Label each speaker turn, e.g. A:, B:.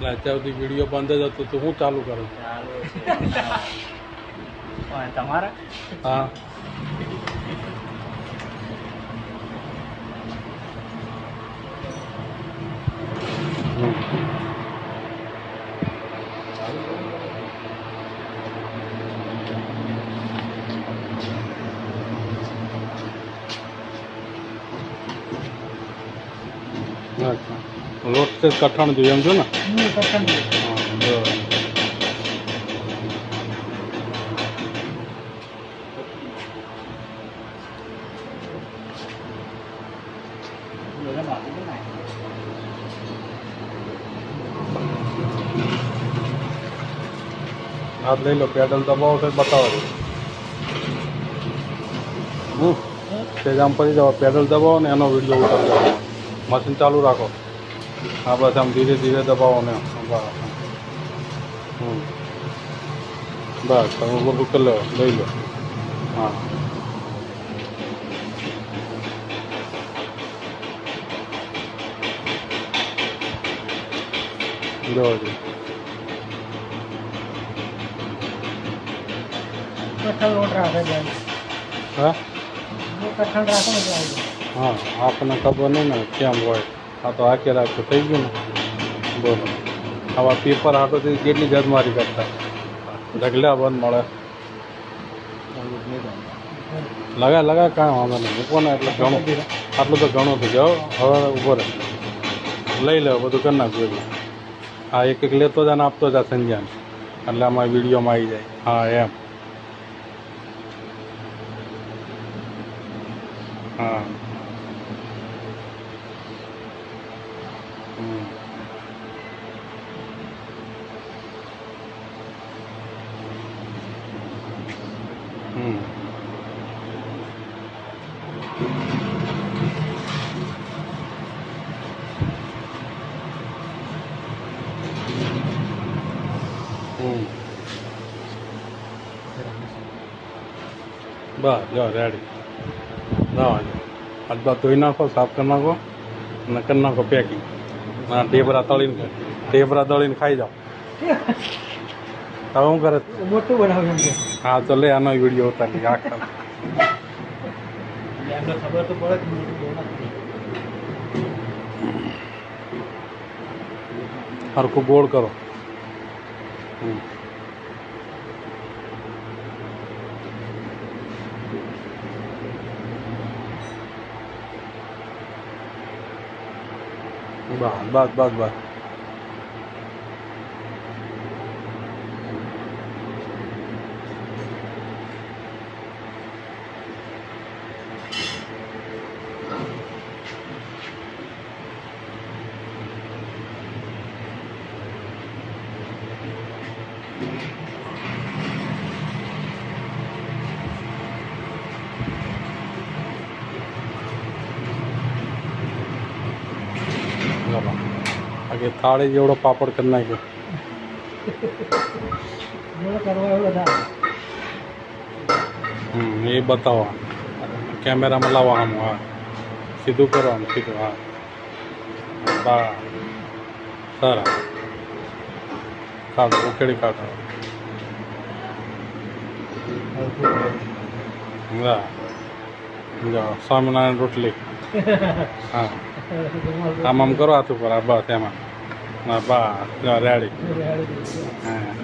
A: અત્યાર સુધી વિડીયો બંધ જ હતો તો હું ચાલુ કરું?
B: ચાલુ છે તમારા.
A: હા અચ્છા લોટ છે કઠણ જોઈએ એમ છો ને?
B: કઠણ
A: હા બરાબર. હાથ લઈ લો, પેડલ દબાવો તો બતાવો છો. તે આમ પડી જાઓ, પેડલ દબાવો ને એનો વિડીયો ઉતારજો. મશીન ચાલુ રાખો. હા બસ આમ ધીરે ધીરે દબાવો ને બસ. બસ તમે બધું કરી લો, લઈ લો. હા જોજો.
B: કઠણ લોટ રાખે છે.
A: હા
B: કઠણ રાખો ને ચાલુ.
A: હા આપણને ખબર નહીં ને કેમ હોય. આ તો હાકે રાખે થઈ ગયું ને. બોલો આવા પેપર હાથોથી કેટલી ગદમારી કરતા ઢગલા બંધ મળે. લગા લગા કાંઈ વાંધો નહીં, મૂકો ને એટલે ઘણું. આટલું તો ઘણું થઈ જાઓ. હવે ઉભો રહે, લઈ લે બધું કરી નાખજો. હા એક એક લેતો જાય ને આપતો જાય સંજ્ઞાન, એટલે આમાં વિડીયોમાં આવી જાય. હા એમ. હા બસ જો રેડી. લાવો અડધા ધોઈ નાખો, સાફ કરી નાખો અને કરી નાખો પેકિંગ. હા ઢેબરા તળીને ખાઈ જાઓ. હવે શું કરે?
B: મોટું બનાવ્યું છે.
A: હા તો લે આનો વિડીયો ઉતારી આખા.
B: એમને ખબર તો પડે કે મોટું બનાવ્યું.
A: હરખું ગોળ કરો. બસ બસ બસ બસ. બાકી થાળી જેવડો પાપડ કરી નાખ્યો. એ બતાવો, કેમેરામાં લાવો આમ. હા સીધું કરો આમ, સીધું. હા બા સારા કાઢો, ઉકેડી કાઢો. હા જો સ્વામિનારાયણ રોટલી. હા આમ આમ કરો હાથ ઉપર. હા બસ એમાં. હા બસ જો રેડી. હા